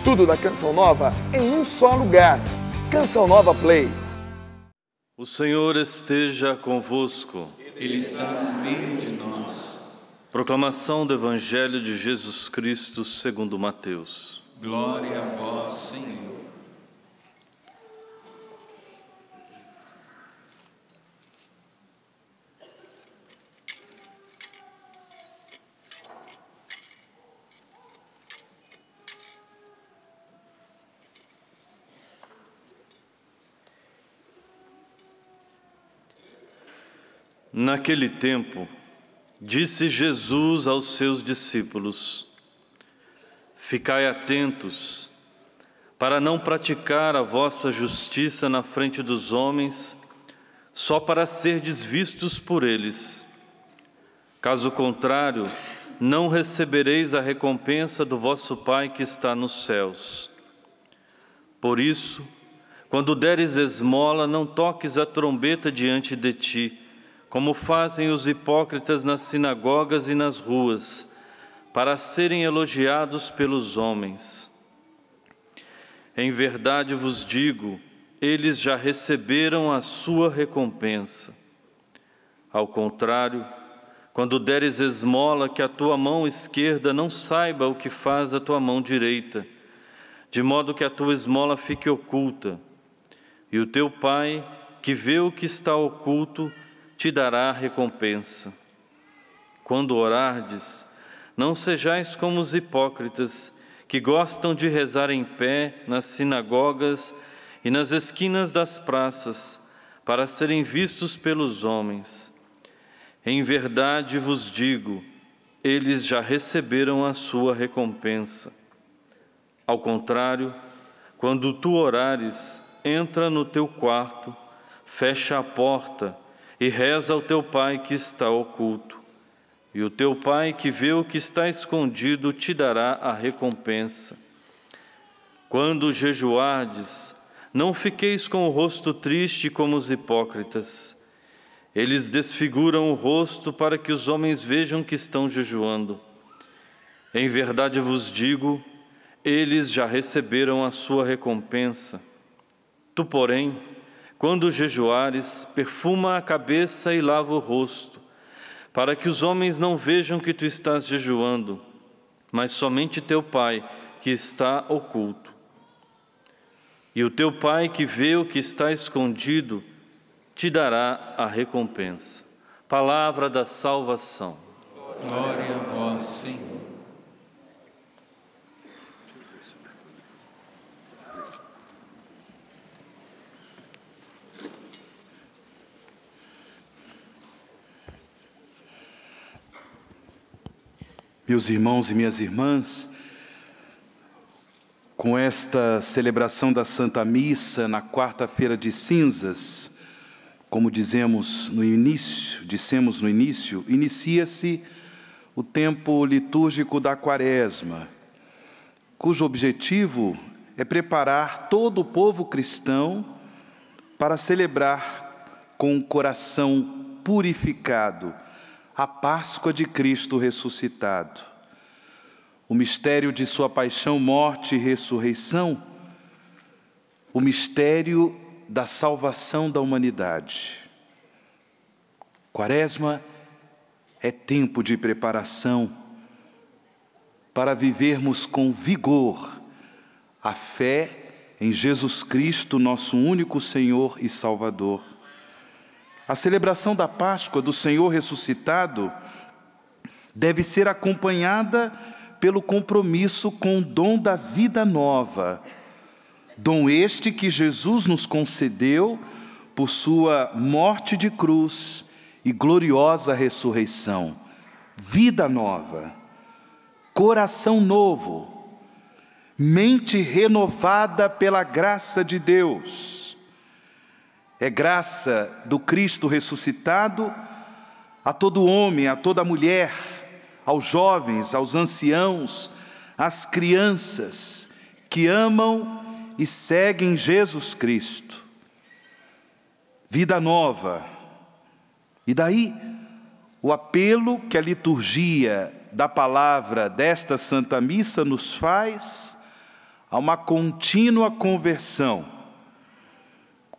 Tudo da Canção Nova em um só lugar. Canção Nova Play. O Senhor esteja convosco. Ele está no meio de nós. Proclamação do Evangelho de Jesus Cristo segundo Mateus. Glória a vós, Senhor. Naquele tempo, disse Jesus aos seus discípulos: Ficai atentos, para não praticar a vossa justiça na frente dos homens, só para serdes vistos por eles. Caso contrário, não recebereis a recompensa do vosso Pai que está nos céus. Por isso, quando deres esmola, não toques a trombeta diante de ti, como fazem os hipócritas nas sinagogas e nas ruas, para serem elogiados pelos homens. Em verdade vos digo, eles já receberam a sua recompensa. Ao contrário, quando deres esmola, que a tua mão esquerda não saiba o que faz a tua mão direita, de modo que a tua esmola fique oculta, e o teu Pai, que vê o que está oculto, te dará a recompensa. Quando orardes, não sejais como os hipócritas, que gostam de rezar em pé nas sinagogas e nas esquinas das praças, para serem vistos pelos homens. Em verdade vos digo, eles já receberam a sua recompensa. Ao contrário, quando tu orares, entra no teu quarto, fecha a porta e reza ao teu Pai que está oculto. E o teu Pai que vê o que está escondido te dará a recompensa. Quando jejuardes, não fiqueis com o rosto triste como os hipócritas. Eles desfiguram o rosto para que os homens vejam que estão jejuando. Em verdade vos digo, eles já receberam a sua recompensa. Tu, porém, quando jejuares, perfuma a cabeça e lava o rosto, para que os homens não vejam que tu estás jejuando, mas somente teu Pai, que está oculto. E o teu Pai, que vê o que está escondido, te dará a recompensa. Palavra da salvação. Glória a vós, Senhor. Meus irmãos e minhas irmãs, com esta celebração da Santa Missa na quarta-feira de cinzas, como dissemos no início, inicia-se o tempo litúrgico da Quaresma, cujo objetivo é preparar todo o povo cristão para celebrar com o coração purificado a Páscoa de Cristo ressuscitado, o mistério de sua paixão, morte e ressurreição, o mistério da salvação da humanidade. Quaresma é tempo de preparação para vivermos com vigor a fé em Jesus Cristo, nosso único Senhor e Salvador. A celebração da Páscoa do Senhor ressuscitado deve ser acompanhada pelo compromisso com o dom da vida nova, dom este que Jesus nos concedeu por sua morte de cruz e gloriosa ressurreição. Vida nova, coração novo, mente renovada pela graça de Deus. É graça do Cristo ressuscitado a todo homem, a toda mulher, aos jovens, aos anciãos, às crianças que amam e seguem Jesus Cristo. Vida nova. E daí o apelo que a liturgia da palavra desta Santa Missa nos faz a uma contínua conversão.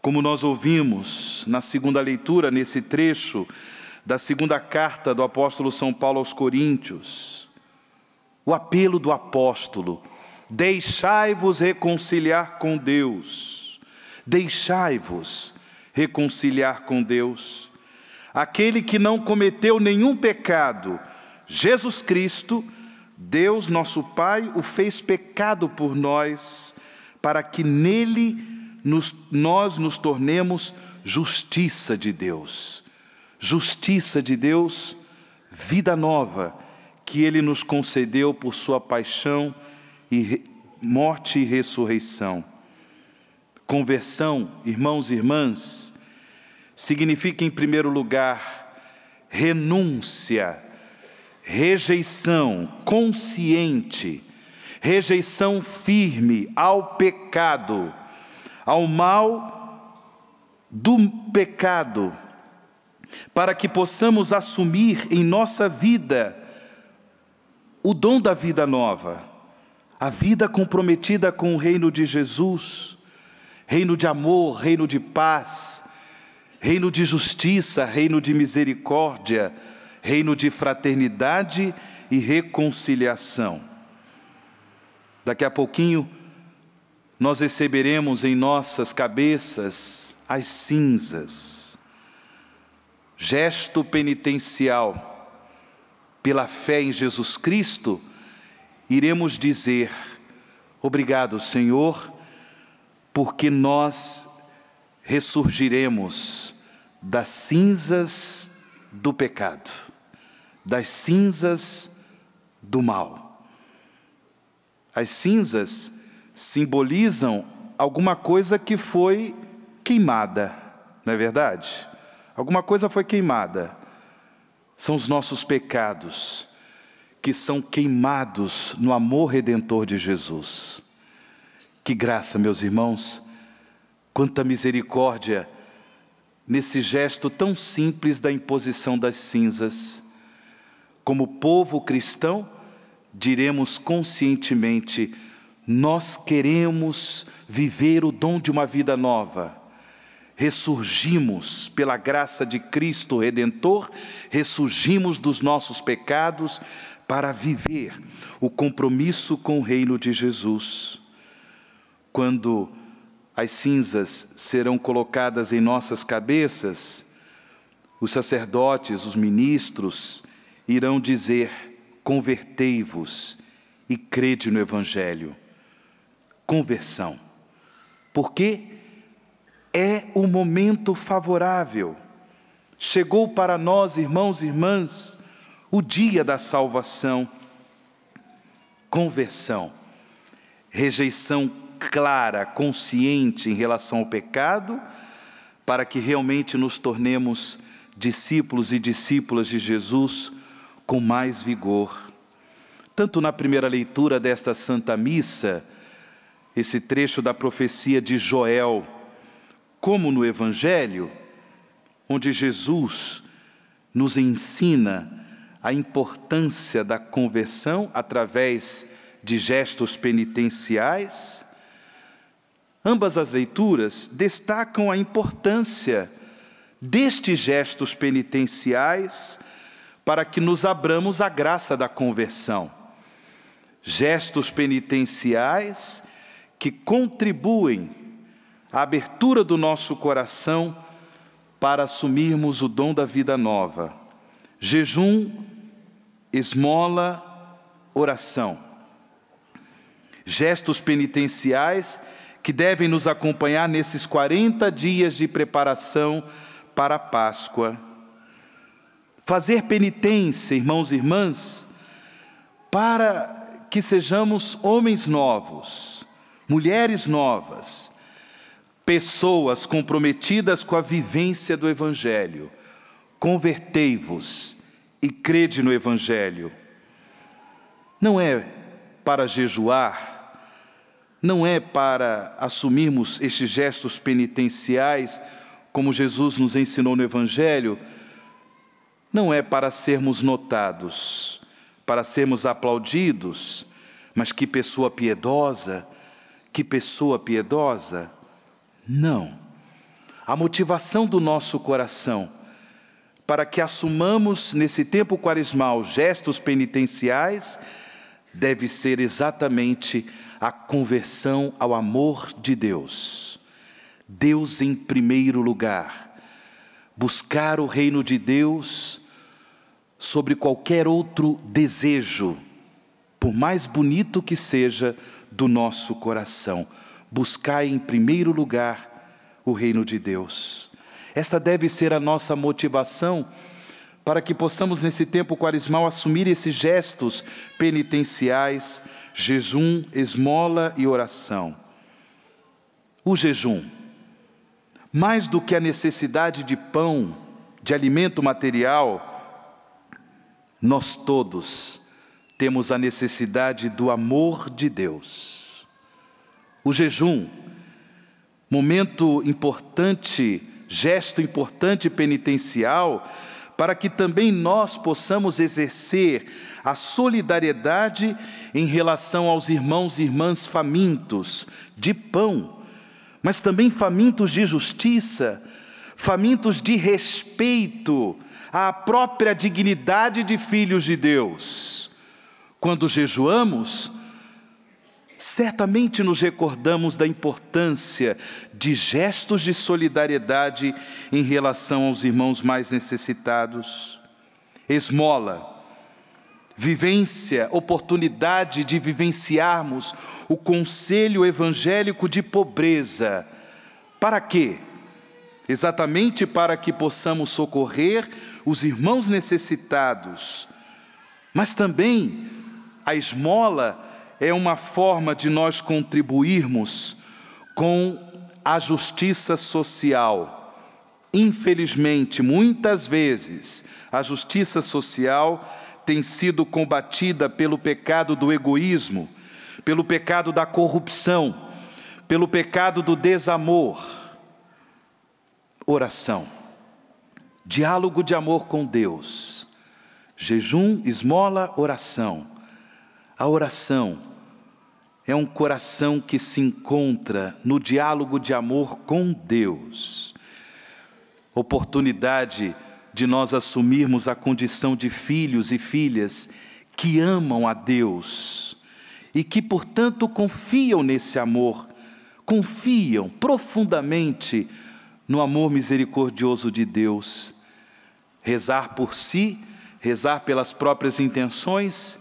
Como nós ouvimos na segunda leitura, nesse trecho da segunda carta do apóstolo São Paulo aos Coríntios, o apelo do apóstolo: deixai-vos reconciliar com Deus. Deixai-vos reconciliar com Deus. Aquele que não cometeu nenhum pecado, Jesus Cristo, Deus nosso Pai, o fez pecado por nós, para que nele nós nos tornemos justiça de Deus. Justiça de Deus, vida nova, que Ele nos concedeu por sua paixão, morte e ressurreição. Conversão, irmãos e irmãs, significa, em primeiro lugar, renúncia, rejeição consciente, rejeição firme ao pecado, ao mal do pecado, para que possamos assumir em nossa vida o dom da vida nova, a vida comprometida com o reino de Jesus, reino de amor, reino de paz, reino de justiça, reino de misericórdia, reino de fraternidade e reconciliação. Daqui a pouquinho, nós receberemos em nossas cabeças as cinzas, gesto penitencial. Pela fé em Jesus Cristo, iremos dizer: obrigado, Senhor, porque nós ressurgiremos das cinzas do pecado, das cinzas do mal. As cinzas simbolizam alguma coisa que foi queimada, não é verdade? Alguma coisa foi queimada. São os nossos pecados que são queimados no amor redentor de Jesus. Que graça, meus irmãos, quanta misericórdia nesse gesto tão simples da imposição das cinzas. Como povo cristão, diremos conscientemente: nós queremos viver o dom de uma vida nova. Ressurgimos pela graça de Cristo Redentor, ressurgimos dos nossos pecados para viver o compromisso com o reino de Jesus. Quando as cinzas serão colocadas em nossas cabeças, os sacerdotes, os ministros, irão dizer: convertei-vos e crede no Evangelho. Conversão. Porque é o momento favorável. Chegou para nós, irmãos e irmãs, o dia da salvação. Conversão. Rejeição clara, consciente em relação ao pecado, para que realmente nos tornemos discípulos e discípulas de Jesus com mais vigor. Tanto na primeira leitura desta Santa Missa, esse trecho da profecia de Joel, como no Evangelho, onde Jesus nos ensina a importância da conversão através de gestos penitenciais, ambas as leituras destacam a importância destes gestos penitenciais para que nos abramos à graça da conversão. Gestos penitenciais que contribuem à abertura do nosso coração para assumirmos o dom da vida nova. Jejum, esmola, oração. Gestos penitenciais que devem nos acompanhar nesses 40 dias de preparação para a Páscoa. Fazer penitência, irmãos e irmãs, para que sejamos homens novos, mulheres novas, pessoas comprometidas com a vivência do Evangelho. Convertei-vos e crede no Evangelho. Não é para jejuar, não é para assumirmos estes gestos penitenciais, como Jesus nos ensinou no Evangelho, não é para sermos notados, para sermos aplaudidos, mas que pessoa piedosa, Que pessoa piedosa? Não. A motivação do nosso coração para que assumamos nesse tempo quaresmal gestos penitenciais deve ser exatamente a conversão ao amor de Deus. Deus em primeiro lugar. Buscar o reino de Deus sobre qualquer outro desejo, por mais bonito que seja, do nosso coração. Buscar em primeiro lugar o reino de Deus. Esta deve ser a nossa motivação para que possamos nesse tempo quaresmal assumir esses gestos penitenciais, jejum, esmola e oração. O jejum, mais do que a necessidade de pão, de alimento material, nós todos temos a necessidade do amor de Deus. O jejum, momento importante, gesto importante penitencial, para que também nós possamos exercer a solidariedade em relação aos irmãos e irmãs famintos de pão, mas também famintos de justiça, famintos de respeito à própria dignidade de filhos de Deus. Quando jejuamos, certamente nos recordamos da importância de gestos de solidariedade em relação aos irmãos mais necessitados. Esmola, vivência, oportunidade de vivenciarmos o conselho evangélico de pobreza. Para quê? Exatamente para que possamos socorrer os irmãos necessitados. Mas também a esmola é uma forma de nós contribuirmos com a justiça social. Infelizmente, muitas vezes, a justiça social tem sido combatida pelo pecado do egoísmo, pelo pecado da corrupção, pelo pecado do desamor. Oração, diálogo de amor com Deus, jejum, esmola, oração. A oração é um coração que se encontra no diálogo de amor com Deus. Oportunidade de nós assumirmos a condição de filhos e filhas que amam a Deus e que, portanto, confiam nesse amor, confiam profundamente no amor misericordioso de Deus. Rezar por si, rezar pelas próprias intenções,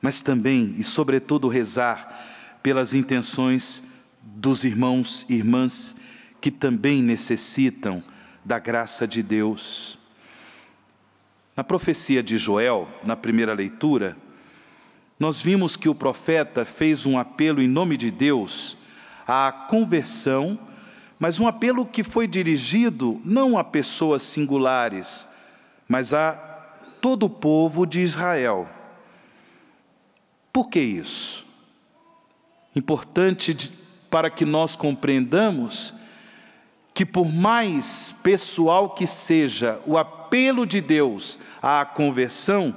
mas também e sobretudo rezar pelas intenções dos irmãos e irmãs que também necessitam da graça de Deus. Na profecia de Joel, na primeira leitura, nós vimos que o profeta fez um apelo em nome de Deus à conversão, mas um apelo que foi dirigido não a pessoas singulares, mas a todo o povo de Israel. Por que isso? Importante para que nós compreendamos que, por mais pessoal que seja o apelo de Deus à conversão,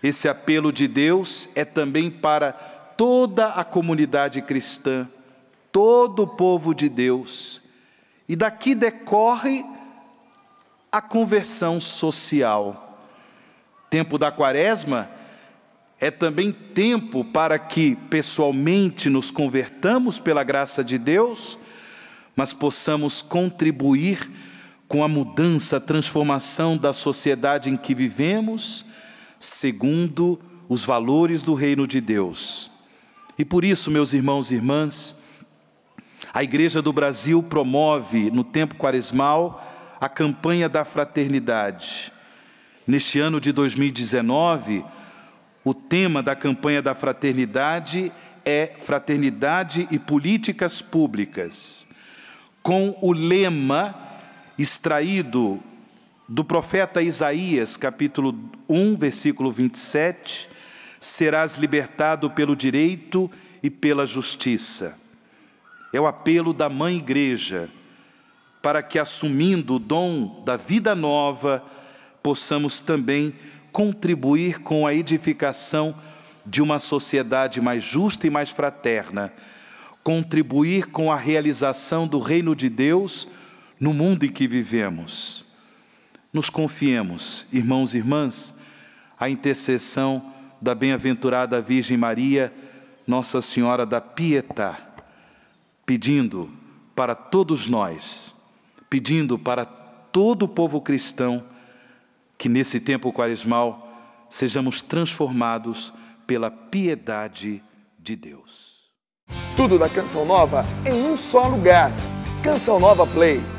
esse apelo de Deus é também para toda a comunidade cristã, todo o povo de Deus. E daqui decorre a conversão social. Tempo da Quaresma é também tempo para que pessoalmente nos convertamos pela graça de Deus, mas possamos contribuir com a mudança, a transformação da sociedade em que vivemos, segundo os valores do reino de Deus. E por isso, meus irmãos e irmãs, a Igreja do Brasil promove, no tempo quaresmal, a campanha da fraternidade. Neste ano de 2019, o tema da campanha da fraternidade é Fraternidade e Políticas Públicas, com o lema extraído do profeta Isaías, capítulo 1, versículo 27, serás libertado pelo direito e pela justiça. É o apelo da Mãe Igreja, para que, assumindo o dom da vida nova, possamos também contribuir com a edificação de uma sociedade mais justa e mais fraterna, contribuir com a realização do reino de Deus no mundo em que vivemos. Nos confiemos, irmãos e irmãs, à intercessão da bem-aventurada Virgem Maria, Nossa Senhora da Pietà, pedindo para todos nós, pedindo para todo o povo cristão, que nesse tempo quaresmal sejamos transformados pela piedade de Deus. Tudo da Canção Nova em um só lugar. Canção Nova Play.